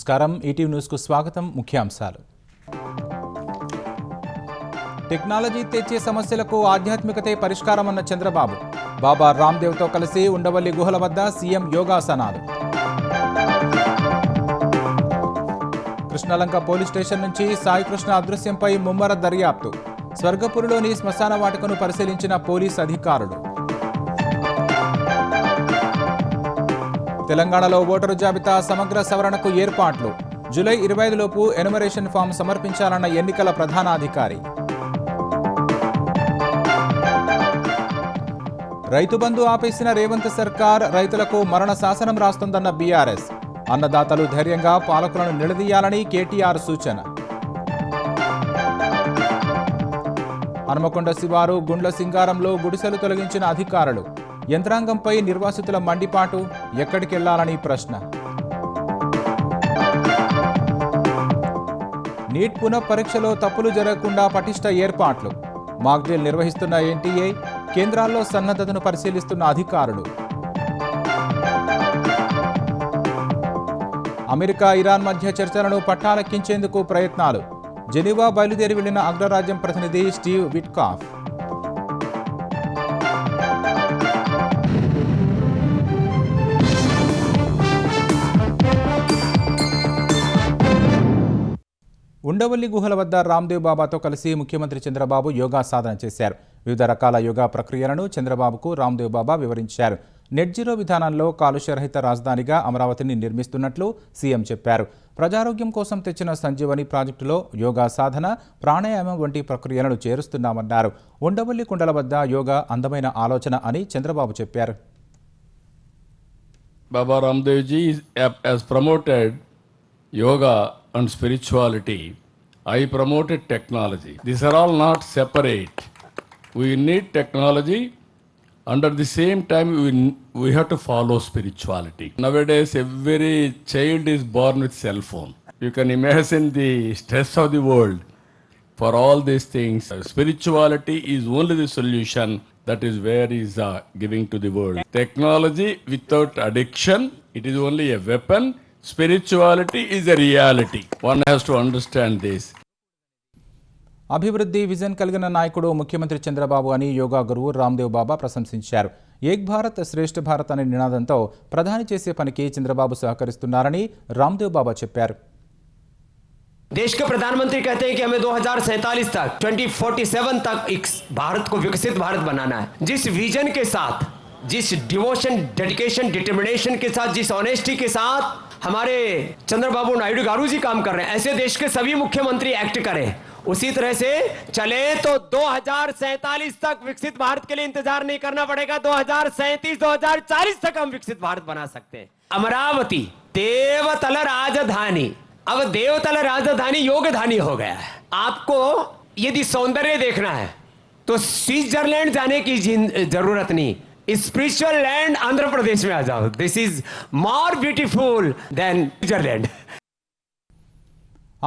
నమస్కారం ETV news కు స్వాగతం ముఖ్యాంశాలు టెక్నాలజీ తెచ్చే సమస్యలకు ఆధ్యాత్మికతే పరిష్కారమన్న చంద్రబాబు బాబా రామ్దేవ్ తో కలిసి ఉండవల్లి గుహల వద్ద సీఎం యోగాసనాలు కృష్ణలంక పోలీస్ స్టేషన్ నుంచి సాయి కృష్ణ అదృశ్యంపై ముమ్మర దర్యాప్తు స్వర్గపురిలోని శ్మశాన వాటికను పరిశీలించిన పోలీస్ అధికారులు తెలంగాణలో ఓటరు జాబితా సమగ్ర సవరణకు ఏర్పాట్లు జూలై 25 లోపు ఎనుమరేషన్ ఫామ్ సమర్పించాలన్న ఎన్నికల ప్రధానాధికారి రైతు బంధు ఆపేసిన రేవంత్ సర్కార్ రైతులకు మరణ శాసనం రాస్తుందన్న బీఆర్ఎస్ అన్నదాతలు ధైర్యంగా పాలకులను నిలదీయాలని కేటీఆర్ సూచన హనుమకొండ శివారు గుండ్ల సింగారంలో గుడిసెలు తొలగించిన అధికారులు యంత్రాంగంపై నిర్వాసితుల మండిపాటు ఎక్కడికెళ్లాలని ప్రశ్న నీట్ పునఃపరీక్షలో తప్పులు జరగకుండా పటిష్ట ఏర్పాట్లు మాక్ డ్రిల్ నిర్వహిస్తున్న ఎన్టీఏ కేంద్రాల్లో సన్నద్ధతను పరిశీలిస్తున్న అధికారులు అమెరికా ఇరాన్ మధ్య చర్చలను పట్టాలెక్కించేందుకు ప్రయత్నాలు జెనీవా బయలుదేరి వెళ్లిన అగ్రరాజ్యం ప్రతినిధి స్టీవ్ విట్కాఫ్ ఉండవల్లి గుహల వద్ద రామ్దేవ్ బాబాతో కలిసి ముఖ్యమంత్రి చంద్రబాబు యోగా సాధన చేశారు. వివిధ రకాల యోగా ప్రక్రియలను చంద్రబాబుకు రామ్దేవ్ బాబా వివరించారు. నెట్ జీరో విధానంలో కాలుష్యరహిత రాజధానిగా అమరావతిని నిర్మిస్తున్నట్లు సీఎం చెప్పారు. ప్రజారోగ్యం కోసం తెచ్చిన సంజీవని ప్రాజెక్టులో యోగా సాధన, ప్రాణాయామం వంటి ప్రక్రియలను చేరుస్తున్నామన్నారు. ఉండవల్లి కుండల వద్ద యోగా అందమైన ఆలోచన అని చంద్రబాబు చెప్పారు. Baba Ramdev ji has promoted yoga and spirituality. I promoted technology. These are all not separate. We need technology. Under the same time, we have to follow spirituality. Nowadays, every child is born with cell phone. You can imagine the stress of the world. For all these things, spirituality is only the solution. That is where is giving to the world. Technology without addiction, it is only a weapon. Spirituality is a reality. One has to understand this. అభివృద్ధి vision కలిగిన నాయకుడు ముఖ్యమంత్రి చంద్రబాబు అని యోగా గురువు రామ్దేవ్ బాబా ప్రశంసించారు. ఏక్ భారత్ శ్రేష్ఠ భారత్ అనే నినాదంతో ప్రధాని చేసే పనికి చంద్రబాబు సహకరిస్తున్నారని రామ్దేవ్ బాబా చెప్పారు. देश के प्रधानमंत्री कहते हैं कि हमें 2047 तक 2047 तक एक भारत को विकसित भारत बनाना है. जिस विजन के साथ, जिस डिवोशन, डेडिकेशन, डिटर्मिनेशन के साथ, जिस ऑनेस्टी के साथ हमारे चंद्रबाबू नायडू गारू जी काम कर रहे हैं, ऐसे देश के सभी मुख्यमंत्री एक्ट करें. उसी तरह से चले तो 2047 तक विकसित भारत के लिए इंतजार नहीं करना पड़ेगा. 2037, 2040 तक हम विकसित भारत बना सकते हैं. अमरावती देवतल राजधानी, अब देवतल राजधानी योगधानी हो गया है. आपको यदि सौंदर्य देखना है तो स्विट्जरलैंड जाने की जरूरत नहीं. स्पिरिचुअल लैंड आंध्र प्रदेश में आ जाओ. This is more beautiful then Switzerland.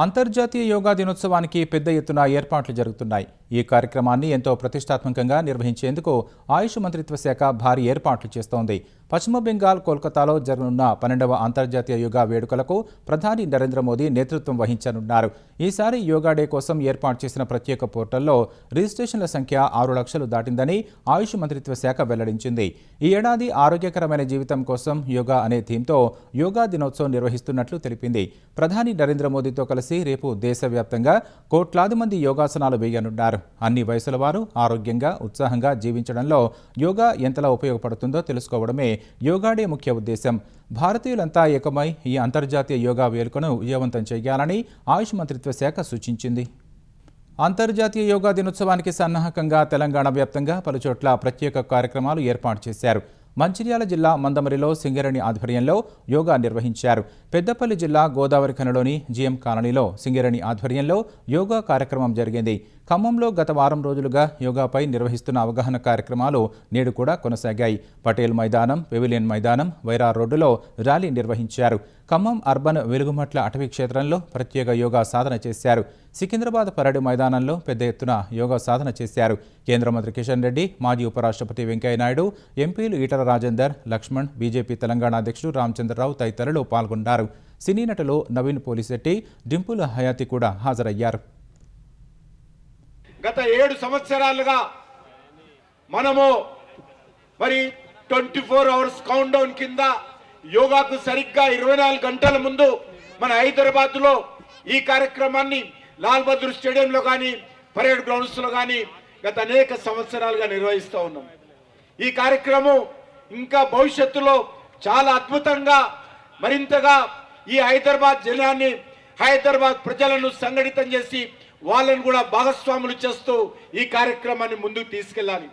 అంతర్జాతీయ యోగా దినోత్సవానికి పెద్ద ఎత్తున ఏర్పాట్లు జరుగుతున్నాయి. ఈ కార్యక్రమాన్ని ఎంతో ప్రతిష్టాత్మకంగా నిర్వహించేందుకు ఆయుష్ మంత్రిత్వ శాఖ భారీ ఏర్పాట్లు చేస్తోంది. పశ్చిమ బెంగాల్ కోల్కతాలో జరగనున్న 12వ అంతర్జాతీయ యోగా వేడుకలకు ప్రధాని నరేంద్ర మోదీ నేతృత్వం వహించనున్నారు. ఈసారి యోగా డే కోసం ఏర్పాటు చేసిన ప్రత్యేక పోర్టల్లో రిజిస్ట్రేషన్ల సంఖ్య 6 లక్షలు దాటిందని ఆయుష్ మంత్రిత్వ శాఖ వెల్లడించింది. ఈ ఏడాది ఆరోగ్యకరమైన జీవితం కోసం యోగా అనే థీమ్తో యోగా దినోత్సవం నిర్వహిస్తున్నట్లు తెలిపింది. ప్రధాని నరేంద్ర మోదీతో కలిసి రేపు దేశవ్యాప్తంగా కోట్లాది మంది యోగాసనాలు వేయనున్నారు. అన్ని వయసుల వారు ఆరోగ్యంగా, ఉత్సాహంగా జీవించడంలో యోగా ఎంతలా ఉపయోగపడుతుందో తెలుసుకోవడమే యోగా డే ముఖ్య ఉద్దేశం. భారతీయులంతా ఏకమై ఈ అంతర్జాతీయ యోగా వేడుకను విజయవంతం చేయాలని ఆయుష్ మంత్రిత్వ శాఖ సూచించింది. అంతర్జాతీయ యోగా దినోత్సవానికి సన్నాహకంగా తెలంగాణ వ్యాప్తంగా పలుచోట్ల ప్రత్యేక కార్యక్రమాలు ఏర్పాటు చేశారు. మంచిర్యాల జిల్లా మందమరిలో సింగరేణి ఆధ్వర్యంలో యోగా నిర్వహించారు. పెద్దపల్లి జిల్లా గోదావరి ఖనిలోని జీఎం కాలనీలో సింగరేణి ఆధ్వర్యంలో యోగా కార్యక్రమం జరిగింది. ఖమ్మంలో గత వారం రోజులుగా యోగాపై నిర్వహిస్తున్న అవగాహన కార్యక్రమాలు నేడు కూడా కొనసాగాయి. పటేల్ మైదానం, పెవిలియన్ మైదానం, వైరా రోడ్డులో ర్యాలీ నిర్వహించారు. ఖమ్మం అర్బన్ వెలుగుమట్ల అటవీ క్షేత్రంలో ప్రత్యేక యోగా సాధన చేశారు. సికింద్రాబాద్ పరేడ్ మైదానంలో పెద్ద ఎత్తున యోగా సాధన చేశారు. కేంద్ర మంత్రి కిషన్ రెడ్డి, మాజీ ఉపరాష్ట్రపతి వెంకయ్యనాయుడు, ఎంపీలు ఈటల రాజేందర్, లక్ష్మణ్, బీజేపీ తెలంగాణ అధ్యక్షుడు రామచంద్రరావు తదితరులు పాల్గొన్నారు. సినీ నటులు నవీన్ పోలిశెట్టి, డింపుల్ హయాతి కూడా హాజరయ్యారు. గత 7 సంవత్సరాలుగా మనము మరి 24 అవర్స్ కౌంట్ డౌన్ కింద యోగాకు సరిగ్గా 24 గంటల ముందు మన హైదరాబాద్లో ఈ కార్యక్రమాన్ని లాల్ బహదూర్ స్టేడియంలో కానీ పరేడ్ గ్రౌండ్స్లో కానీ గత అనేక సంవత్సరాలుగా నిర్వహిస్తూ ఉన్నాం. ఈ కార్యక్రమం ఇంకా భవిష్యత్తులో చాలా అద్భుతంగా మరింతగా ఈ హైదరాబాద్ జనాన్ని, హైదరాబాద్ ప్రజలను సంఘటితం చేసి వాళ్ళని కూడా భాగస్వాములు చేస్తూ ఈ కార్యక్రమాన్ని ముందుకు తీసుకెళ్లాలి.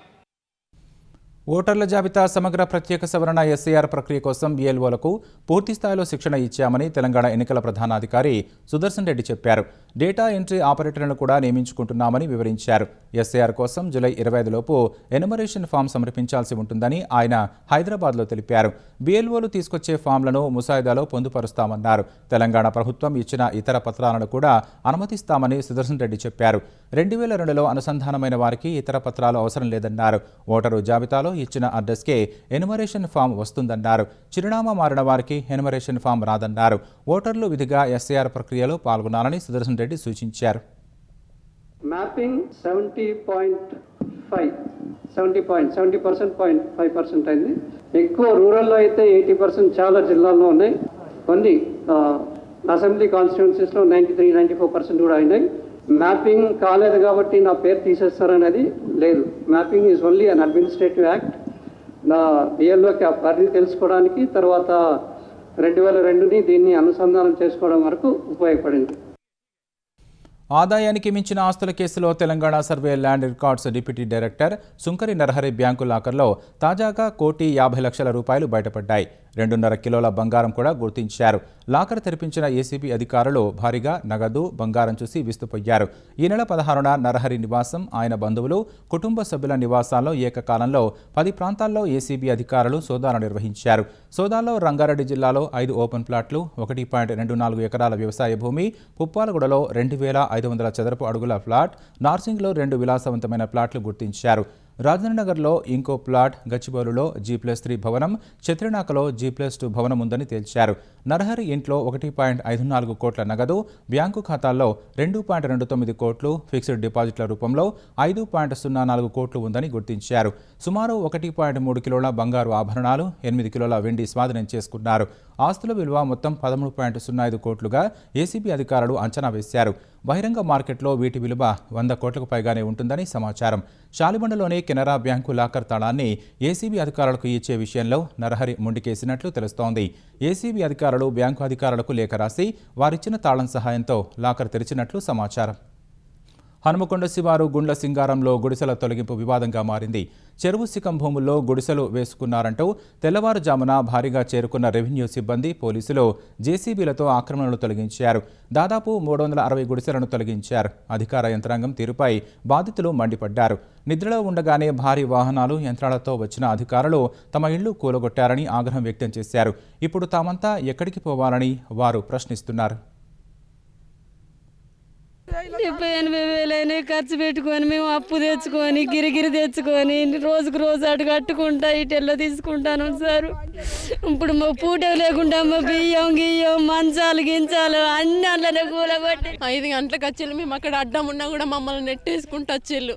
ఓటర్ల జాబితా సమగ్ర ప్రత్యేక సవరణ ఎస్ఐఆర్ ప్రక్రియ కోసం BLOలకు పూర్తి స్థాయిలో శిక్షణ ఇచ్చామని తెలంగాణ ఎన్నికల ప్రధానాధికారి సుదర్శన్ రెడ్డి చెప్పారు. డేటా ఎంట్రీ ఆపరేటర్లను కూడా నియమించుకుంటున్నామని వివరించారు. ఎస్ఐఆర్ కోసం జూలై 25 లోపు ఎనుమరేషన్ ఫామ్ సమర్పించాల్సి ఉంటుందని ఆయన హైదరాబాద్లో తెలిపారు. BLOలు తీసుకొచ్చే ఫామ్లను ముసాయిదాలో పొందుపరుస్తామన్నారు. తెలంగాణ ప్రభుత్వం ఇచ్చిన ఇతర పత్రాలను కూడా అనుమతిస్తామని సుదర్శన్ రెడ్డి చెప్పారు. 2002లో అనుసంధానమైన వారికి ఇతర పత్రాలు అవసరం లేదన్నారు. ఓటరు జాబితాలో ఇచ్చిన అడ్రస్కే ఎనుమరేషన్ ఫామ్ వస్తుందన్నారు. చిరునామా మారిన వారికి ఎనుమరేషన్ ఫామ్ రాదన్నారు. ఓటర్లు విధిగా ఎస్ఐఆర్ ప్రక్రియలో పాల్గొనాలని సుదర్శన్ రెడ్డి సూచించారు. మ్యాపింగ్ 70% అయింది. ఎక్కువ రూరల్లో అయితే 80% చాలా జిల్లాల్లో ఉన్నాయి. కొన్ని అసెంబ్లీ కాన్స్టిట్యున్సీస్లో 93-94% కూడా అయినాయి. మ్యాపింగ్ కాలేదు కాబట్టి నా పేరు తీసేస్తారనేది లేదు. Mapping is only an administrative act. నా BLOకి ఆ పరిధి తెలుసుకోవడానికి, తర్వాత 2002ని దీన్ని అనుసంధానం చేసుకోవడం వరకు ఉపయోగపడింది. ఆదాయానికి మించిన ఆస్తుల కేసులో Telangana survey land records deputy director సుంకరి నరహరి బ్యాంకు లాకర్లో తాజాగా 1,50,00,000 రూపాయలు బయటపడ్డాయి. 2.5 కిలోల బంగారం కూడా గుర్తించారు. లాకర్ తెరిపించిన ఏసీబీ అధికారులు భారీగా నగదు, బంగారం చూసి విస్తుపోయారు. ఈ నెల 16న నరహరి నివాసం, ఆయన బంధువులు, కుటుంబ సభ్యుల నివాసాల్లో ఏకకాలంలో 10 ప్రాంతాల్లో ఏసీబీ అధికారులు సోదాలు నిర్వహించారు. సోదాల్లో రంగారెడ్డి జిల్లాలో 5 ఓపెన్ ప్లాట్లు, 1.24 ఎకరాల వ్యవసాయ భూమి, పుప్పాలగూడలో 2,500 చదరపు అడుగుల ఫ్లాట్, నార్సింగ్లో 2 విలాసవంతమైన ప్లాట్లు గుర్తించారు. రాజేంద్రనగర్లో ఇంకో ప్లాట్, గచ్చిబౌలిలో G+3 భవనం, చత్రినాకలో G+2 భవనం ఉందని తేల్చారు. నరహరి ఇంట్లో 1.54 కోట్ల నగదు, బ్యాంకు ఖాతాల్లో 2.29 కోట్లు, ఫిక్స్డ్ డిపాజిట్ల రూపంలో 5.04 కోట్లు ఉందని గుర్తించారు. సుమారు 1.3 కిలోల బంగారు ఆభరణాలు, 8 కిలోల వెండి స్వాధీనం చేసుకున్నారు. ఆస్తుల విలువ మొత్తం 13.05 కోట్లుగా ఏసీబీ అధికారులు అంచనా వేశారు. బహిరంగ మార్కెట్లో వీటి విలువ 100 కోట్లకు పైగానే ఉంటుందని సమాచారం. శాలిబండలోని కెనరా బ్యాంకు లాకర్ తాళాన్ని ఏసీబీ అధికారులకు ఇచ్చే విషయంలో నరహరి మొండికేసినట్లు తెలుస్తోంది. ఏసీబీ అధికారులు బ్యాంకు అధికారులకు లేఖ రాసి వారిచ్చిన తాళం సహాయంతో లాకర్ తెరిచినట్లు సమాచారం. హనుమకొండ శివారు గుండ్ల సింగారంలో గుడిసెల తొలగింపు వివాదంగా మారింది. చెరువు శిఖం భూముల్లో గుడిసెలు వేసుకున్నారంటూ తెల్లవారుజామున భారీగా చేరుకున్న రెవెన్యూ సిబ్బంది, పోలీసులు జేసీబీలతో ఆక్రమణలు తొలగించారు. దాదాపు 360 గుడిసెలను తొలగించారు. అధికార యంత్రాంగం తీరుపై బాధితులు మండిపడ్డారు. నిద్రలో ఉండగానే భారీ వాహనాలు, యంత్రాలతో వచ్చిన అధికారులు తమ ఇళ్లు కూలగొట్టారని ఆగ్రహం వ్యక్తం చేశారు. ఇప్పుడు తామంతా ఎక్కడికి పోవాలని వారు ప్రశ్నిస్తున్నారు. 78,000 ఖర్చు పెట్టుకొని మేము అప్పు తెచ్చుకొని గిరిగిరి తెచ్చుకొని రోజుకు రోజు అటు కట్టుకుంటా ఇటెల్లో తీసుకుంటాను సార్. ఇప్పుడు మా పూట లేకుండా మా బియ్యం గియ్యం మంచాలు గించాలు అన్ని అందులోనే కూలగొట్టి 5 గంటలకు వచ్చి మేము అక్కడ అడ్డం ఉన్నా కూడా మమ్మల్ని నెట్టేసుకుంటూ వచ్చిళ్ళు.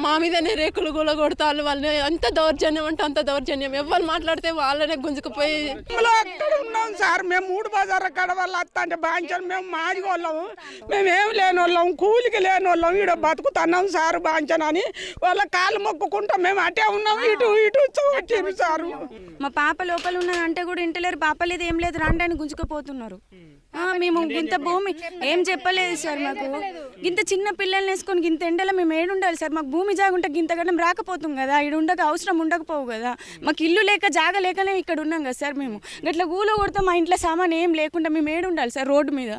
మా మీదనే రేకులు కూలగొడతారు. వాళ్ళు అంత దౌర్జన్యం అంటే అంత దౌర్జన్యం. ఎవరు మాట్లాడితే వాళ్ళనే గుంజుకుపోయి అక్కడ ఉన్నాం సార్. మేము 3 బజార్ల కాడ వాళ్ళు వస్తా అంటే బాంచలు మేము మాది వాళ్ళము, మేమేం లేని వాళ్ళం, కూలికి లేని వాళ్ళం, ఈడ బతుకుతున్నాం సార్ బాంచన అని వాళ్ళ కాళ్ళు మొక్కుకుంటాం. మేము అటే ఉన్నాం, ఇటు వచ్చారు సారు. మా పాప లోపల ఉన్నదంటే కూడా ఇంటలేరు. పాప లేదు ఏం లేదు రండి అని గుంజుకుపోతున్నారు. మేము ఇంత భూమి ఏం చెప్పలేదు సార్. మాకు ఇంత చిన్న పిల్లల్ని వేసుకొని ఇంత ఎండలో మేము ఏడుండాలి సార్. మాకు భూమి జాగుంటే ఇంత గడ్డం రాకపోతుంది కదా, ఈడ ఉండక అవసరం ఉండకపోవు కదా. మాకు ఇల్లు లేక జాగ లేకనే ఇక్కడ ఉన్నాం కదా సార్. మేము గట్లా గూలో కొడతాం. మా ఇంట్లో సామాన్ ఏం లేకుండా మేము ఏడుండాలి సార్ రోడ్డు మీద.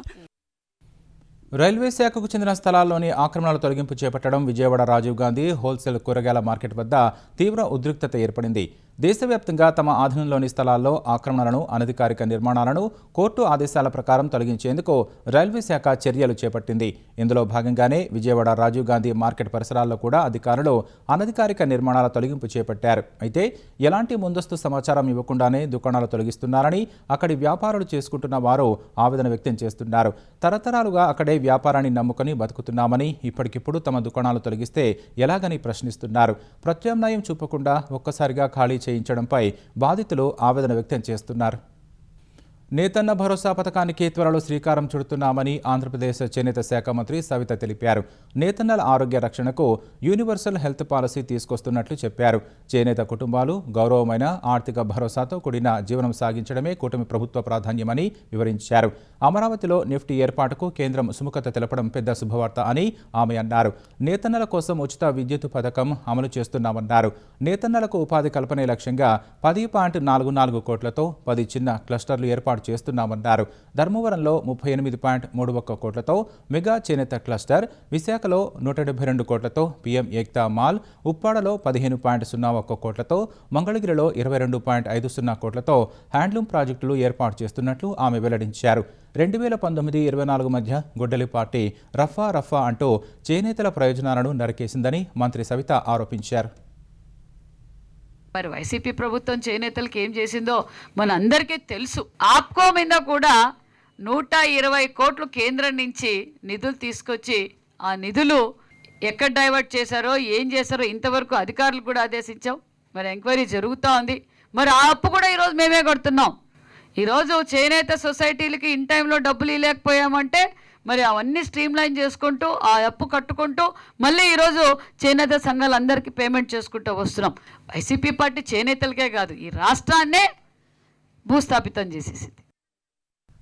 రైల్వే శాఖకు చెందిన స్థలాల్లోని ఆక్రమణల తొలగింపు చేపట్టడం విజయవాడ రాజీవ్ గాంధీ హోల్సేల్ కూరగాయల మార్కెట్ వద్ద తీవ్ర ఉద్రిక్తత ఏర్పడింది. దేశవ్యాప్తంగా తమ ఆధీనంలోని స్థలాల్లో ఆక్రమణలను, అనధికారిక నిర్మాణాలను కోర్టు ఆదేశాల ప్రకారం తొలగించేందుకు రైల్వే శాఖ చర్యలు చేపట్టింది. ఇందులో భాగంగానే విజయవాడ రాజీవ్ గాంధీ మార్కెట్ పరిసరాల్లో కూడా అధికారులు అనధికారిక నిర్మాణాల తొలగింపు చేపట్టారు. అయితే ఎలాంటి ముందస్తు సమాచారం ఇవ్వకుండానే దుకాణాలు తొలగిస్తున్నారని అక్కడి వ్యాపారాలు చేసుకుంటున్న వారు ఆవేదన వ్యక్తం చేస్తున్నారు. తరతరాలుగా అక్కడే వ్యాపారాన్ని నమ్ముకొని బతుకుతున్నామని ఇప్పటికిప్పుడు తమ దుకాణాలు తొలగిస్తే ఎలాగని ప్రశ్నిస్తున్నారు. ప్రత్యామ్నాయం చూపకుండా ఒక్కసారిగా ఖాళీ చేయించడంపై బాధితులు ఆవేదన వ్యక్తం చేస్తున్నారు. నేతన్న భరోసా పథకానికి త్వరలో శ్రీకారం చుడుతున్నామని ఆంధ్రప్రదేశ్ చేనేత శాఖ మంత్రి సవిత తెలిపారు. నేతన్నల ఆరోగ్య రక్షణకు యూనివర్సల్ హెల్త్ పాలసీ తీసుకొస్తున్నట్లు చెప్పారు. చేనేత కుటుంబాలు గౌరవమైన ఆర్థిక భరోసాతో కూడిన జీవనం సాగించడమే కూటమి ప్రభుత్వ ప్రాధాన్యమని వివరించారు. అమరావతిలో నిఫ్టీ ఏర్పాటుకు కేంద్రం సుముఖత తెలపడం పెద్ద శుభవార్త అని ఆమె అన్నారు. నేతన్నల కోసం ఉచిత విద్యుత్ పథకం అమలు చేస్తున్నామన్నారు. నేతన్నలకు ఉపాధి కల్పనే లక్ష్యంగా 10.44 కోట్లతో 10 చిన్న క్లస్టర్లు ఏర్పాటు చేస్తున్నామన్నారు. ధర్మవరంలో 38.31 కోట్లతో మెగా చేనేత క్లస్టర్, విశాఖలో 172 కోట్లతో పీఎం ఏక్తా మాల్, ఉప్పాడలో 15.01 కోట్లతో, మంగళగిరిలో 22.50 కోట్లతో హ్యాండ్లూమ్ ప్రాజెక్టులు ఏర్పాటు చేస్తున్నట్లు ఆమె వెల్లడించారు. 2019-24 మధ్య గొడ్డలి పార్టీ రఫా అంటూ చేనేతల ప్రయోజనాలను నరికేసిందని మంత్రి సవిత ఆరోపించారు. మరి వైసీపీ ప్రభుత్వం చేనేతలకు ఏం చేసిందో మన అందరికీ తెలుసు. ఆప్కో మీద కూడా 120 కోట్లు కేంద్రం నుంచి నిధులు తీసుకొచ్చి ఆ నిధులు ఎక్కడ డైవర్ట్ చేశారో ఏం చేశారో ఇంతవరకు అధికారులు కూడా ఆదేశించాం. మరి ఎంక్వైరీ జరుగుతూ ఉంది. మరి ఆ అప్పు కూడా ఈరోజు మేమే కడుతున్నాం. ఈరోజు చేనేత సొసైటీలకి ఇన్ టైంలో డబ్బులు ఇవ్వలేకపోయామంటే మరి అవన్నీ స్ట్రీమ్లైన్ చేసుకుంటూ ఆ అప్పు కట్టుకుంటూ మళ్ళీ ఈరోజు చేనేత సంఘాలందరికీ పేమెంట్ చేసుకుంటూ వస్తున్నాం. వైసీపీ పార్టీ చేనేతలకే కాదు ఈ రాష్ట్రాన్నే భూస్థాపితం చేసేసింది.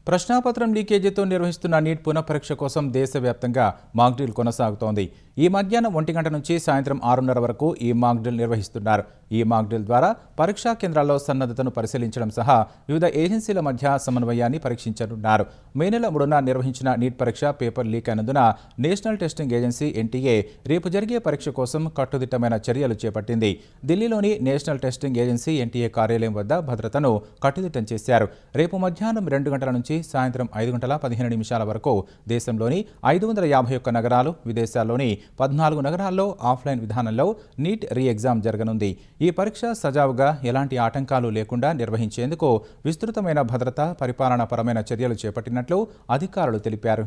ప్రశ్నాపత్రం లీకేజీతో నిర్వహిస్తున్న నీట్ పునఃపరీక్ష కోసం దేశవ్యాప్తంగా మాక్ డ్రిల్ కొనసాగుతోంది. ఈ మధ్యాహ్నం 1 గంట నుంచి సాయంత్రం 6:30 వరకు ఈ మాక్ డ్రిల్ నిర్వహిస్తున్నారు. ఈ మాక్ డ్రిల్ ద్వారా పరీక్షా కేంద్రాల్లో సన్నద్ధతను పరిశీలించడం సహా వివిధ ఏజెన్సీల మధ్య సమన్వయాన్ని పరీక్షించనున్నారు. మే నెల 3న నిర్వహించిన నీట్ పరీక్ష పేపర్ లీక్ అయినందున నేషనల్ టెస్టింగ్ ఏజెన్సీ ఎన్టీఏ రేపు జరిగే పరీక్ష కోసం కట్టుదిట్టమైన చర్యలు చేపట్టింది. ఢిల్లీలోని నేషనల్ టెస్టింగ్ ఏజెన్సీ ఎన్టీఏ కార్యాలయం వద్ద భద్రతను కట్టుదిట్టం చేశారు. రేపు మధ్యాహ్నం 2 గంటల నుంచి సాయంత్రం 5:15 వరకు దేశంలోని 551 నగరాలు, విదేశాల్లోని 14 నగరాల్లో ఆఫ్లైన్ విధానంలో నీట్ రీ ఎగ్జామ్ జరగనుంది. ఈ పరీక్ష సజావుగా ఎలాంటి ఆటంకాలు లేకుండా నిర్వహించేందుకు విస్తృతమైన భద్రతా, పరిపాలనాపరమైన చర్యలు చేపట్టినట్లు అధికారులు తెలిపారు.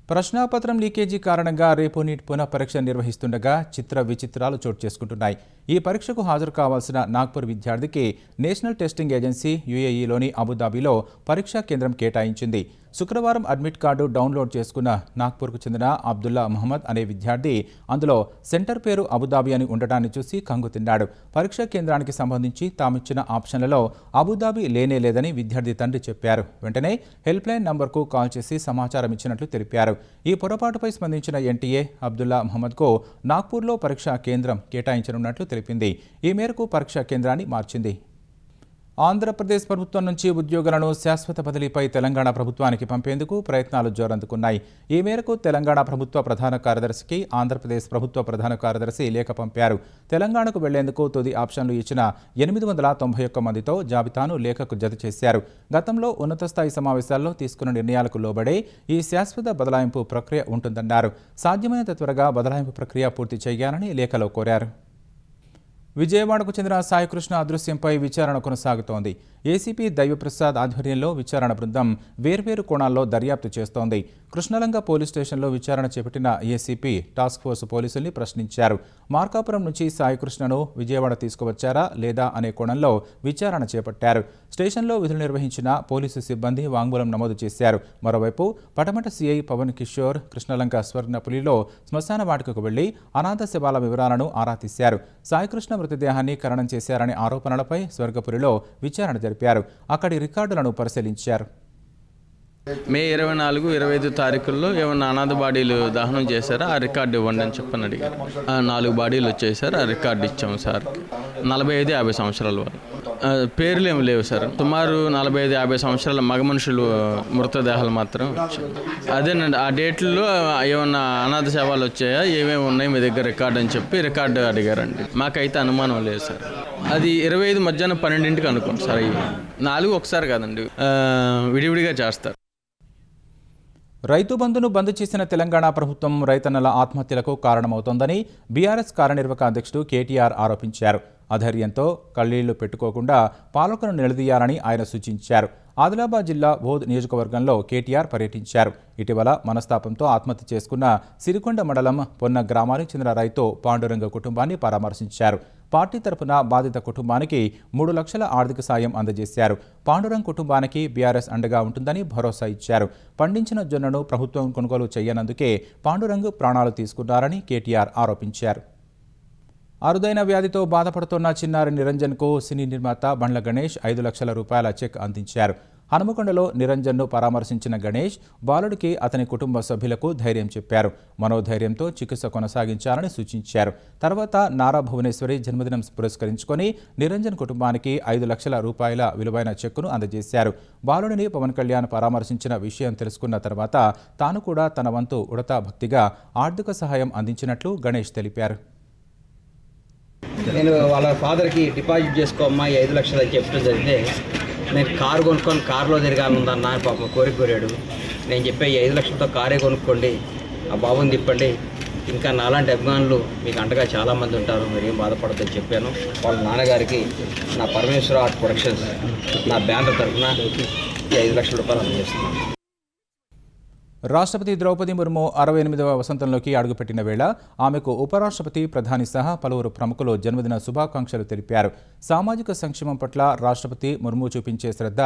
ప్రశ్నాపత్రం లీకేజీ కారణంగా రేపు నీట్ పునఃపరీక్ష నిర్వహిస్తుండగా చిత్ర విచిత్రాలు చోటు చేసుకుంటున్నాయి. ఈ పరీక్షకు హాజరు కావాల్సిన నాగ్పూర్ విద్యార్థికి నేషనల్ టెస్టింగ్ ఏజెన్సీ యుఏఈలోని అబుదాబిలో పరీక్షా కేంద్రం కేటాయించింది. శుక్రవారం అడ్మిట్ కార్డు డౌన్లోడ్ చేసుకున్న నాగ్పూర్కు చెందిన అబ్దుల్లా మహమ్మద్ అనే విద్యార్థి అందులో సెంటర్ పేరు అబుదాబి అని ఉండటాన్ని చూసి కంగుతిన్నాడు. పరీక్షా కేంద్రానికి సంబంధించి తామిచ్చిన ఆప్షన్లలో అబుదాబి లేనే-లేదని విద్యార్థి తండ్రి చెప్పారు. వెంటనే హెల్ప్లైన్ నంబర్కు కాల్ చేసి సమాచారం ఇచ్చినట్లు తెలిపారు. ఈ పొరపాటుపై స్పందించిన ఎన్టీఏ అబ్దుల్లా మహమ్మద్కు నాగ్పూర్లో పరీక్షా కేంద్రం కేటాయించనున్నట్లు తెలిపింది. ఈ మేరకు పరీక్షా కేంద్రాన్ని మార్చింది. ఆంధ్రప్రదేశ్ ప్రభుత్వం నుంచి ఉద్యోగులను శాశ్వత బదిలీపై తెలంగాణ ప్రభుత్వానికి పంపేందుకు ప్రయత్నాలు జోరందుకున్నాయి. ఈ మేరకు తెలంగాణ ప్రభుత్వ ప్రధాన కార్యదర్శికి ఆంధ్రప్రదేశ్ ప్రభుత్వ ప్రధాన కార్యదర్శి లేఖ పంపారు. తెలంగాణకు వెళ్లేందుకు తుది ఆప్షన్లు ఇచ్చిన 891 మందితో జాబితాను లేఖకు జత చేశారు. గతంలో ఉన్నత స్థాయి సమావేశాల్లో తీసుకున్న నిర్ణయాలకు లోబడే ఈ శాశ్వత బదలాయింపు ప్రక్రియ ఉంటుందన్నారు. సాధ్యమైనంత త్వరగా బదలాయింపు ప్రక్రియ పూర్తి చేయాలని లేఖలో కోరారు. విజయవాడకు చెందిన సాయికృష్ణ అదృశ్యంపై విచారణ కొనసాగుతోంది. ఏసీపీ దైవప్రసాద్ ఆధ్వర్యంలో విచారణ బృందం వేర్వేరు కోణాల్లో దర్యాప్తు చేస్తోంది. కృష్ణలంక పోలీస్ స్టేషన్లో విచారణ చేపట్టిన ఏసీపీ టాస్క్ ఫోర్స్ పోలీసుల్ని ప్రశ్నించారు. మార్కాపురం నుంచి సాయికృష్ణను విజయవాడ తీసుకువచ్చారా లేదా అనే కోణంలో విచారణ చేపట్టారు. స్టేషన్లో విధులు నిర్వహించిన పోలీసు సిబ్బంది వాంగ్మూలం నమోదు చేశారు. మరోవైపు పటమట సీఐ పవన్ కిషోర్ కృష్ణలంక స్వర్ణపులిలో శ్మశాన వాటికకు వెళ్లి అనాథ శవాల వివరాలను ఆరా తీశారు. సాయికృష్ణ మృతదేహాన్ని ఖననం చేశారనే ఆరోపణలపై స్వర్గపురిలో విచారణ జరిపారు. అక్కడి రికార్డులను పరిశీలించారు. మే 24, 25 తారీఖుల్లో ఏమన్నా అనాథ బాడీలు దహనం చేశారా ఆ రికార్డు ఇవ్వండి అని చెప్పని అడిగారు. 4 బాడీలు వచ్చేసారు. ఆ రికార్డు ఇచ్చాము సార్. 45-50 సంవత్సరాల వాళ్ళు. పేర్లు ఏమి లేవు సార్. సుమారు 45-50 సంవత్సరాల మగ మనుషులు మృతదేహాలు మాత్రం. అదేనండి, ఆ డేట్లో ఏమన్నా అనాథ శవాలు వచ్చాయా, ఏమేమి ఉన్నాయి మీ దగ్గర రికార్డు అని చెప్పి రికార్డు అడిగారండి. మాకైతే అనుమానం లేదు సార్. అది 25 మధ్యాహ్నం 12ంటికి అనుకోండి సార్. అవి 4 ఒకసారి కాదండి, విడివిడిగా చేస్తారు. రైతు బంధును బంద్ చేసిన తెలంగాణ ప్రభుత్వం రైతన్నల ఆత్మహత్యలకు కారణమవుతోందని బీఆర్ఎస్ కార్యనిర్వాహక అధ్యక్షుడు కేటీఆర్ ఆరోపించారు. అధైర్యంతో కళ్ళీళ్లు పెట్టుకోకుండా పాలకులను నిలదీయాలని ఆయన సూచించారు. ఆదిలాబాద్ జిల్లా బోధ్ నియోజకవర్గంలో కేటీఆర్ పర్యటించారు. ఇటీవల మనస్తాపంతో ఆత్మహత్య చేసుకున్న సిరికొండ మండలం పొన్న గ్రామానికి చెందిన రైతు పాండురంగ కుటుంబాన్ని పరామర్శించారు. పార్టీ తరఫున బాధిత కుటుంబానికి 3 లక్షల ఆర్థిక సాయం అందజేశారు. పాండురంగ కుటుంబానికి బీఆర్ఎస్ అండగా ఉంటుందని భరోసా ఇచ్చారు. పండించిన జొన్నను ప్రభుత్వం కొనుగోలు చేయనందుకే పాండురంగ ప్రాణాలు తీసుకున్నారని కేటీఆర్ ఆరోపించారు. అరుదైన వ్యాధితో బాధపడుతున్న చిన్నారి నిరంజన్కు సినీ నిర్మాత బండ్ల గణేష్ 5 లక్షల రూపాయల చెక్ అందించారు. హనుమకొండలో నిరంజన్ను పరామర్శించిన గణేష్ బాలుడికి అతని కుటుంబ సభ్యులకు ధైర్యం చెప్పారు. మనోధైర్యంతో చికిత్స కొనసాగించాలని సూచించారు. తర్వాత నారా భువనేశ్వరి జన్మదినం పురస్కరించుకొని నిరంజన్ కుటుంబానికి 5 లక్షల రూపాయల విలువైన చెక్కును అందజేశారు. బాలుడిని పవన్ కళ్యాణ్ పరామర్శించిన విషయం తెలుసుకున్న తర్వాత తాను కూడా తన వంతు ఉడతా భక్తిగా ఆర్థిక సహాయం అందించినట్లు గణేష్ తెలిపారు. నేను వాళ్ళ ఫాదర్కి డిపాజిట్ చేసుకోమ్మా ఈ 5 లక్షలు అని చెప్పడం జరిగితే, నేను కారు కొనుక్కొని కారులో తిరగాలనుందన్న పాపం కోరిక కోరాడు. నేను చెప్పే ఈ 5 లక్షలతో కారే కొనుక్కోండి, ఆ బాబుని తిప్పండి, ఇంకా నాలాంటి అభిమానులు మీకు అంటగా చాలామంది ఉంటారు, మీరు ఏం బాధపడద్దని చెప్పాను. వాళ్ళ నాన్నగారికి నా పరమేశ్వర ఆర్ట్ ప్రొడక్షన్స్ నా బ్యానర్ తరఫున ఈ 5 లక్షల రూపాయలు అందజేస్తున్నాను. రాష్ట్రపతి ద్రౌపది ముర్ము 68వ వసంతంలోకి అడుగుపెట్టిన వేళ ఆమెకు ఉపరాష్ట్రపతి, ప్రధాని సహా పలువురు ప్రముఖులు జన్మదిన శుభాకాంక్షలు తెలిపారు. సామాజిక సంక్షేమం పట్ల రాష్ట్రపతి ముర్ము చూపించే శ్రద్ధ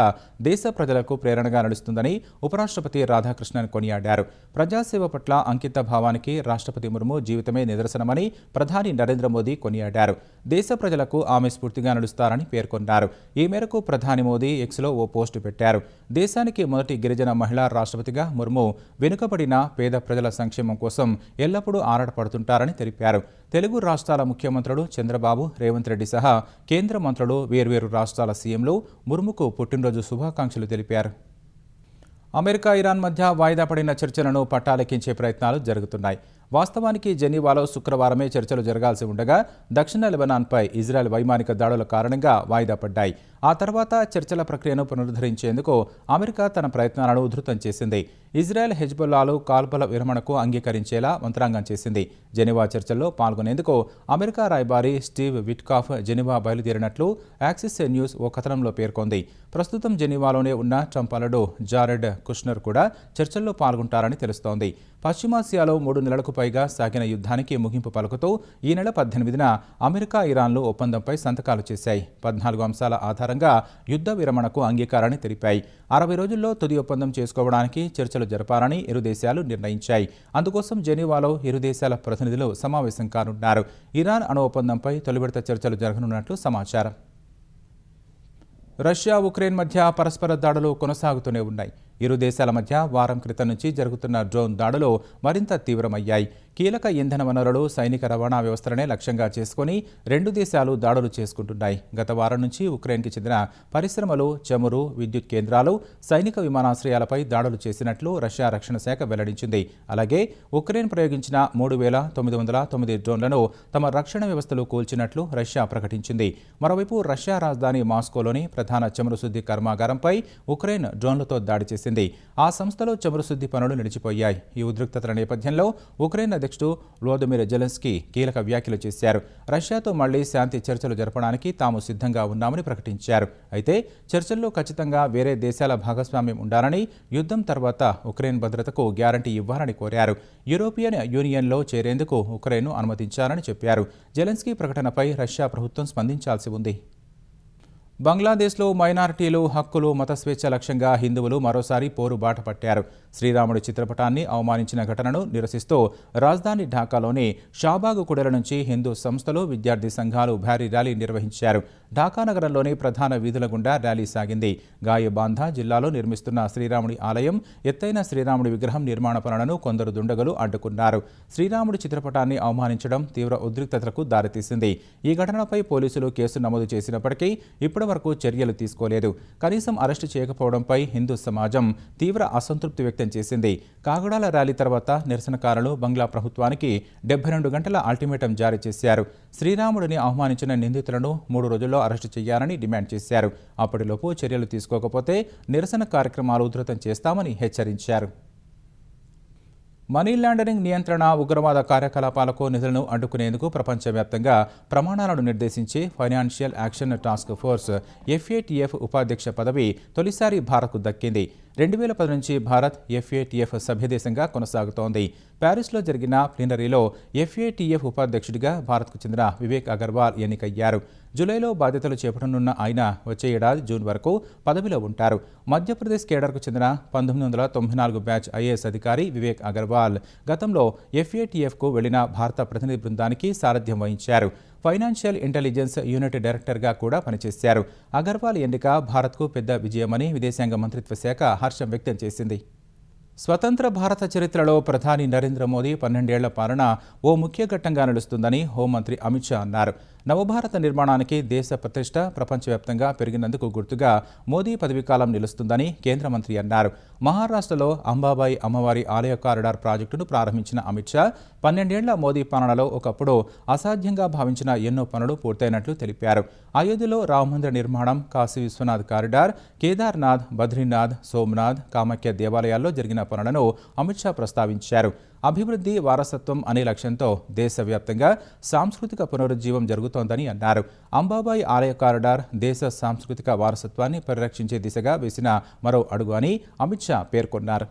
దేశ ప్రజలకు ప్రేరణగా నడుస్తుందని ఉపరాష్ట్రపతి రాధాకృష్ణన్ కొనియాడారు. ప్రజాసేవ పట్ల అంకిత భావానికి రాష్ట్రపతి ముర్ము జీవితమే నిదర్శనమని ప్రధాని నరేంద్ర మోదీ కొనియాడారు. దేశ ప్రజలకు ఆమె స్ఫూర్తిగా నడుస్తారని పేర్కొన్నారు. ఈ మేరకు ప్రధాని మోదీ ఎక్స్లో ఓ పోస్టు పెట్టారు. దేశానికి మొదటి గిరిజన మహిళా రాష్ట్రపతిగా ముర్ము వెనుకబడిన పేద ప్రజల సంక్షేమం కోసం ఎల్లప్పుడూ ఆరాటపడుతుంటారని తెలిపారు. తెలుగు రాష్ట్రాల ముఖ్యమంత్రులు చంద్రబాబు, రేవంత్ రెడ్డి సహా కేంద్ర మంత్రులు, వేర్వేరు రాష్ట్రాల సీఎంలు ముర్ముకు పుట్టినరోజు శుభాకాంక్షలు తెలిపారు. అమెరికా, ఇరాన్ మధ్య వాయిదా పడిన చర్చలను పట్టాలెక్కించే ప్రయత్నాలు జరుగుతున్నాయి. వాస్తవానికి జెనీవాలో శుక్రవారమే చర్చలు జరగాల్సి ఉండగా దక్షిణ లెబనాన్పై ఇజ్రాయెల్ వైమానిక దాడుల కారణంగా వాయిదా పడ్డాయి. ఆ తర్వాత చర్చల ప్రక్రియను పునరుద్ధరించేందుకు అమెరికా తన ప్రయత్నాలను ఉధృతం చేసింది. ఇజ్రాయెల్, హెజ్బొల్లాలు కాల్పుల విరమణకు అంగీకరించేలా మంత్రాంగం చేసింది. జెనీవా చర్చల్లో పాల్గొనేందుకు అమెరికా రాయబారి స్టీవ్ విట్కాఫ్ జెనీవా బయలుదేరినట్లు యాక్సిస్ న్యూస్ ఓ కథనంలో పేర్కొంది. ప్రస్తుతం జెనీవాలోనే ఉన్న ట్రంప్ అల్లుడు జారెడ్ కుష్నర్ కూడా చర్చల్లో పాల్గొంటారని తెలుస్తోంది. పశ్చిమాసియాలో 3 నెలలకు పైగా సాగిన యుద్ధానికి ముగింపు పలుకుతూ ఈ నెల 18న అమెరికా, ఇరాన్లు ఒప్పందంపై సంతకాలు చేశాయి. 14 అంశాల ఆధారంగా యుద్ధ విరమణకు అంగీకారాన్ని తెలిపాయి. 60 రోజుల్లో తుది ఒప్పందం చేసుకోవడానికి చర్చలు జరపాలని ఇరు దేశాలు నిర్ణయించాయి. అందుకోసం జెనీవాలో ఇరు దేశాల ప్రతినిధులు సమావేశం కానున్నారు. ఇరాన్ అణు ఒప్పందంపై తొలి విడత చర్చలు జరగనున్నట్లు సమాచారం. రష్యా, ఉక్రెయిన్ మధ్య పరస్పర దాడులు కొనసాగుతూనే ఉన్నాయి. ఇరు దేశాల మధ్య వారం క్రితం నుంచి జరుగుతున్న డ్రోన్ దాడులు మరింత తీవ్రమయ్యాయి. కీలక ఇంధన వనరులు, సైనిక రవాణా వ్యవస్థలనే లక్ష్యంగా చేసుకుని 2 దేశాలు దాడులు చేసుకుంటున్నాయి. గత వారం నుంచి ఉక్రెయిన్కి చెందిన పరిశ్రమలు, చమురు, విద్యుత్ కేంద్రాలు, సైనిక విమానాశ్రయాలపై దాడులు చేసినట్లు రష్యా రక్షణ శాఖ వెల్లడించింది. అలాగే ఉక్రెయిన్ ప్రయోగించిన 3,909 డ్రోన్లను తమ రక్షణ వ్యవస్థలు కూల్చినట్లు రష్యా ప్రకటించింది. మరోవైపు రష్యా రాజధాని మాస్కోలోని ప్రధాన చమురు శుద్ధి కర్మాగారంపై ఉక్రెయిన్ డ్రోన్లతో దాడి చేసింది. ఆ సంస్థలో చమురు శుద్ధి పనులు నిలిచిపోయాయి. ఈ ఉద్రిక్తతల నేపథ్యంలో ఉక్రెయిన్ అధ్యక్షుడు వ్లాదిమిర్ జెలెన్స్కీ కీలక వ్యాఖ్యలు చేశారు. రష్యాతో మళ్లీ శాంతి చర్చలు జరపడానికి తాము సిద్ధంగా ఉన్నామని ప్రకటించారు. అయితే చర్చల్లో ఖచ్చితంగా వేరే దేశాల భాగస్వామ్యం ఉండాలని, యుద్ధం తర్వాత ఉక్రెయిన్ భద్రతకు గ్యారంటీ ఇవ్వాలని కోరారు. యూరోపియన్ యూనియన్లో చేరేందుకు ఉక్రెయిన్ను అనుమతించాలని చెప్పారు. జెలెన్స్కీ ప్రకటనపై రష్యా ప్రభుత్వం స్పందించాల్సి ఉంది. బంగ్లాదేశ్లో మైనారిటీలు హక్కులు, మత స్వేచ్ఛ లక్ష్యంగా హిందువులు మరోసారి పోరు బాట పట్టారు. శ్రీరాముడి చిత్రపటాన్ని అవమానించిన ఘటనను నిరసిస్తూ రాజధాని ఢాకాలోని షాబాగ్ కుడల నుంచి హిందూ సంస్థలు, విద్యార్థి సంఘాలు భారీ ర్యాలీ నిర్వహించారు. ఢాకా నగరంలోని ప్రధాన వీధుల గుండా ర్యాలీ సాగింది. గాయబాంధా జిల్లాలో నిర్మిస్తున్న శ్రీరాముడి ఆలయం, ఎత్తైన శ్రీరాముడి విగ్రహం నిర్మాణ పనులను కొందరు దుండగులు అడ్డుకున్నారు. శ్రీరాముడి చిత్రపటాన్ని అవమానించడం తీవ్ర ఉద్రిక్తతలకు దారితీసింది. ఈ ఘటనపై పోలీసులు కేసు నమోదు చేసినప్పటికీ ఇప్పటి ఇప్పటివరకు చర్యలు తీసుకోలేదు. కనీసం అరెస్టు చేయకపోవడంపై హిందూ సమాజం తీవ్ర అసంతృప్తి వ్యక్తం చేసింది. కాగడాల ర్యాలీ తర్వాత నిరసనకారులు బంగ్లా ప్రభుత్వానికి 72 గంటల అల్టిమేటం జారీ చేశారు. శ్రీరాముడిని అవమానించిన నిందితులను 3 రోజుల్లో అరెస్టు చేయాలని డిమాండ్ చేశారు. అప్పటిలోపు చర్యలు తీసుకోకపోతే నిరసన కార్యక్రమాలు ఉధృతం చేస్తామని హెచ్చరించారు. మనీ లాండరింగ్ నియంత్రణ, ఉగ్రవాద కార్యకలాపాలకు నిధులను అడ్డుకునేందుకు ప్రపంచవ్యాప్తంగా ప్రమాణాలను నిర్దేశించే financial action task force FATF ఉపాధ్యక్ష పదవి తొలిసారి భారత్కు దక్కింది. 2010 నుంచి భారత్ FATF సభ్యదేశంగా కొనసాగుతోంది. ప్యారిస్లో జరిగిన ప్లీనరీలో FATF ఉపాధ్యక్షుడిగా భారత్కు చెందిన వివేక్ అగర్వాల్ ఎన్నికయ్యారు. జూలైలో బాధ్యతలు చేపట్టనున్న ఆయన వచ్చే ఏడాది జూన్ వరకు పదవిలో ఉంటారు. మధ్యప్రదేశ్ కేడర్కు చెందిన 1994 బ్యాచ్ IAS అధికారి వివేక్ అగర్వాల్ గతంలో FATFకు వెళ్లిన భారత ప్రతినిధి బృందానికి సారథ్యం వహించారు. ఫైనాన్షియల్ ఇంటెలిజెన్స్ యూనిట్ డైరెక్టర్గా కూడా పనిచేశారు. అగర్వాల్ ఎన్నిక భారత్కు పెద్ద విజయమని విదేశాంగ మంత్రిత్వ శాఖ హర్షం వ్యక్తం చేసింది. స్వతంత్ర భారత చరిత్రలో ప్రధాని నరేంద్ర మోదీ 12 ఏళ్ల పాలన ఓ ముఖ్య ఘట్టంగా నిలుస్తుందని హోంమంత్రి అమిత్ షా అన్నారు. నవభారత నిర్మాణానికి దేశ ప్రతిష్ట ప్రపంచవ్యాప్తంగా పెరిగినందుకు గుర్తుగా మోదీ పదవీకాలం నిలుస్తుందని కేంద్ర మంత్రి అన్నారు. మహారాష్ట్రలో అంబాబాయి అమ్మవారి ఆలయ కారిడార్ ప్రాజెక్టును ప్రారంభించిన అమిత్ షా 12 ఏళ్ల మోదీ పాలనలో ఒకప్పుడు అసాధ్యంగా భావించిన ఎన్నో పనులు పూర్తయినట్లు తెలిపారు. అయోధ్యలో రామమందిర నిర్మాణం, కాశీ విశ్వనాథ్ కారిడార్, కేదార్నాథ్, బద్రీనాథ్, సోమనాథ్, కామాఖ్య దేవాలయాల్లో జరిగిన పనులను అమిత్ షా ప్రస్తావించారు. అభివృద్ధి, వారసత్వం అనే లక్ష్యంతో దేశవ్యాప్తంగా సాంస్కృతిక పునరుజ్జీవం జరుగుతోందని అన్నారు. అంబాబాయి ఆలయ కారిడార్ దేశ సాంస్కృతిక వారసత్వాన్ని పరిరక్షించే దిశగా వేసిన మరో అడుగు అని అమిత్ షా పేర్కొన్నారు.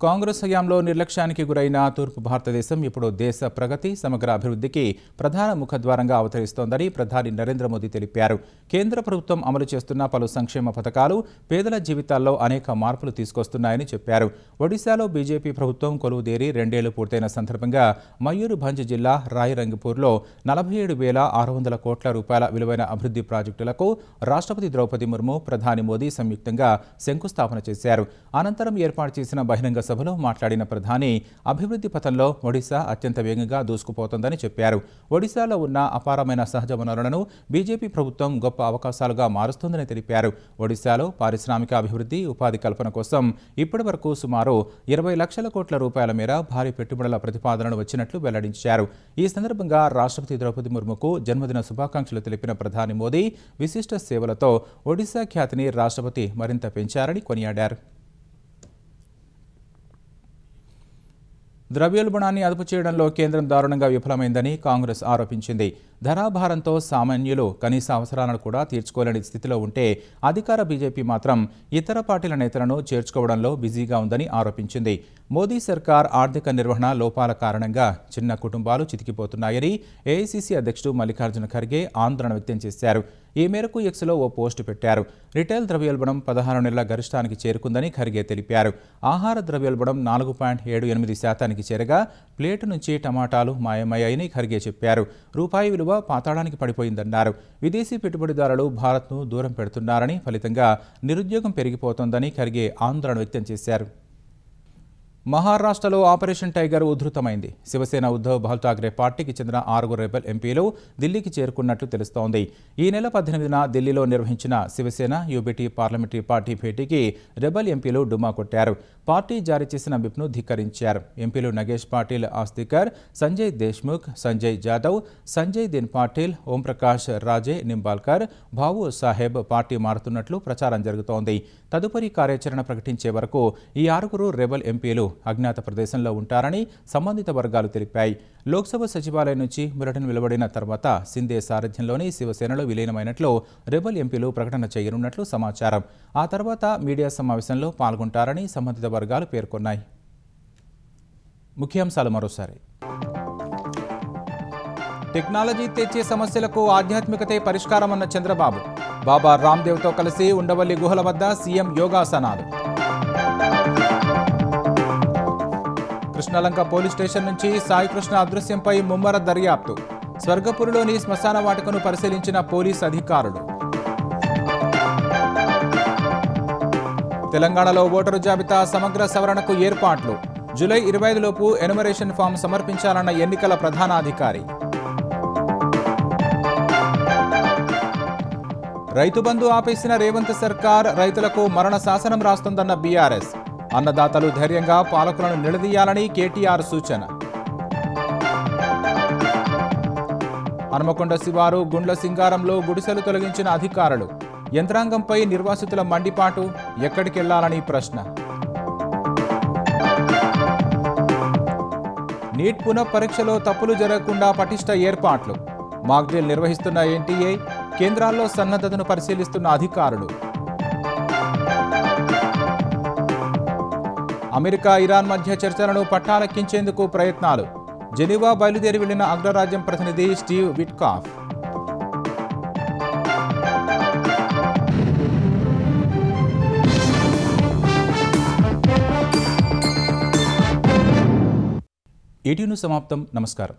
కాంగ్రెస్ హయాంలో నిర్లక్ష్యానికి గురైన తూర్పు భారతదేశం ఇప్పుడు దేశ ప్రగతి, సమగ్ర అభివృద్ధికి ప్రధాన ముఖద్వారంగా అవతరిస్తోందని ప్రధాని నరేంద్ర మోదీ తెలిపారు. కేంద్ర ప్రభుత్వం అమలు చేస్తున్న పలు సంక్షేమ పథకాలు పేదల జీవితాల్లో అనేక మార్పులు తీసుకొస్తున్నాయని చెప్పారు. ఒడిశాలో బీజేపీ ప్రభుత్వం కొలువుదేరి 2 ఏళ్లు పూర్తయిన సందర్భంగా మయూర్భంజ్ జిల్లా రాయ్రంగ్పూర్లో 47,600 కోట్ల రూపాయల విలువైన అభివృద్ధి ప్రాజెక్టులకు రాష్ట్రపతి ద్రౌపది ముర్ము, ప్రధాని మోదీ సంయుక్తంగా శంకుస్థాపన చేశారు. అనంతరం ఏర్పాటు చేసిన బహిరంగ సభలో మాట్లాడిన ప్రధాని అభివృద్ధి పథంలో ఒడిశా అత్యంత వేగంగా దూసుకుపోతోందని చెప్పారు. ఒడిశాలో ఉన్న అపారమైన సహజ వనరులను బీజేపీ ప్రభుత్వం గొప్ప అవకాశాలుగా మారుస్తోందని తెలిపారు. ఒడిశాలో పారిశ్రామిక అభివృద్ధి, ఉపాధి కల్పన కోసం ఇప్పటి వరకు సుమారు 20 లక్షల కోట్ల రూపాయల మేర భారీ పెట్టుబడుల ప్రతిపాదనలు వచ్చినట్లు వెల్లడించారు. ఈ సందర్భంగా రాష్ట్రపతి ద్రౌపది ముర్ముకు జన్మదిన శుభాకాంక్షలు తెలిపిన ప్రధాని మోదీ విశిష్ట సేవలతో ఒడిశా ఖ్యాతిని రాష్ట్రపతి మరింత పెంచారని కొనియాడారు. ద్రవ్యోల్బణాన్ని అదుపు చేయడంలో కేంద్రం దారుణంగా విఫలమైందని కాంగ్రెస్ ఆరోపించింది. ధరాభారంతో సామాన్యులు కనీస అవసరాలను కూడా తీర్చుకోలేని స్థితిలో ఉంటే అధికార బీజేపీ మాత్రం ఇతర పార్టీల నేతలను చేర్చుకోవడంలో బిజీగా ఉందని ఆరోపించింది. మోదీ సర్కార్ ఆర్థిక నిర్వహణ లోపాల కారణంగా చిన్న కుటుంబాలు చితికిపోతున్నాయని ఏఐసీసీ అధ్యక్షుడు మల్లికార్జున ఖర్గే ఆందోళన వ్యక్తం చేశారు. ఈ మేరకు ఎక్స్లో ఓ పోస్టు పెట్టారు. రిటైల్ ద్రవ్యోల్బణం 16 నెలల గరిష్టానికి చేరుకుందని ఖర్గే తెలిపారు. ఆహార ద్రవ్యోల్బణం 4.78% చేరగా ప్లేటు నుంచి టమాటాలు మాయమయ్యాయని ఖర్గే చెప్పారు. రూపాయి విలువ పాతాళానికి పడిపోయిందన్నారు. విదేశీ పెట్టుబడిదారులు భారత్ను దూరం పెడుతున్నారని, ఫలితంగా నిరుద్యోగం పెరిగిపోతోందని ఖర్గే ఆందోళన వ్యక్తం చేశారు. మహారాష్ట్రలో ఆపరేషన్ టైగర్ ఉధృతమైంది. శివసేన ఉద్ధవ్ ఠాక్రే పార్టీకి చెందిన 6 రెబెల్ ఎంపీలు ఢిల్లీకి చేరుకున్నట్లు తెలుస్తోంది. ఈ నెల 18న ఢిల్లీలో నిర్వహించిన శివసేన యూబీటీ పార్లమెంటరీ పార్టీ భేటీకి రెబెల్ ఎంపీలు డుమ్మా కొట్టారు. పార్టీ జారీ చేసిన విప్ను ధిక్కరించారు. ఎంపీలు నగేష్ పాటిల్ ఆస్తికర్, సంజయ్ దేశ్ముఖ్, సంజయ్ జాదవ్, సంజయ్ దిన్ పాటిల్, ఓంప్రకాష్ రాజే నింబాల్కర్, భావు సాహెబ్ పార్టీ మారుతున్నట్లు ప్రచారం జరుగుతోంది. తదుపరి కార్యాచరణ ప్రకటించే వరకు ఈ 6 రెబెల్ ఎంపీలు అజ్ఞాత ప్రదేశంలో ఉంటారని సంబంధిత వర్గాలు తెలిపాయి. లోక్సభ సచివాలయం నుంచి బులెటిన్ వెలువడిన తర్వాత సింధే సారథ్యంలోని శివసేనలో విలీనమైనట్లు రెబెల్ ఎంపీలు ప్రకటన చేయనున్నట్లు సమాచారం. ఆ తర్వాత మీడియా సమావేశంలో పాల్గొంటారని సంబంధిత వర్గాలు పేర్కొన్నాయి. ముఖ్యాంశాలు మరోసారి. టెక్నాలజీ తెచ్చే సమస్యలకు ఆధ్యాత్మికతే పరిష్కారమన్న చంద్రబాబు. బాబా రామ్దేవ్తో కలిసి ఉండవల్లి గుహల వద్ద సీఎం యోగాసనాలు. కృష్ణలంక పోలీస్ స్టేషన్ నుంచి సాయికృష్ణ అదృశ్యంపై ముమ్మర దర్యాప్తు. స్వర్గపురిలోని శ్మశాన వాటికను పరిశీలించిన పోలీస్ అధికారులు. తెలంగాణలో ఓటరు జాబితా సమగ్ర సవరణకు ఏర్పాట్లు. జూలై 25లోపు ఎనుమరేషన్ ఫామ్ సమర్పించాలన్న ఎన్నికల ప్రధానాధికారి. రైతు బంధు ఆపేసిన రేవంత్ సర్కార్ రైతులకు మరణ శాసనం రాస్తోందన్న బీఆర్ఎస్. అన్నదాతలు ధైర్యంగా పాలకులను నిలదీయాలని కేటీఆర్ సూచన. హనుమకొండ శివారు గుండ్ల సింగారంలో గుడిసెలు తొలగించిన అధికారులు. యంత్రాంగంపై నిర్వాసితుల మండిపాటు. ఎక్కడికెళ్లాలని ప్రశ్న. నీట్ పునఃపరీక్షలో తప్పులు జరగకుండా పటిష్ట ఏర్పాట్లు. మాక్ డ్రిల్ నిర్వహిస్తున్న ఎన్టీఏ. కేంద్రాల్లో సన్నద్ధతను పరిశీలిస్తున్న అధికారులు. అమెరికా ఇరాన్ మధ్య చర్చలను పట్టాలెక్కించేందుకు ప్రయత్నాలు. జెనీవా బయలుదేరి వెళ్లిన అగ్రరాజ్యం ప్రతినిధి స్టీవ్ విట్కాఫ్. ఈటీవీ న్యూస్ సమాప్తం. నమస్కారం.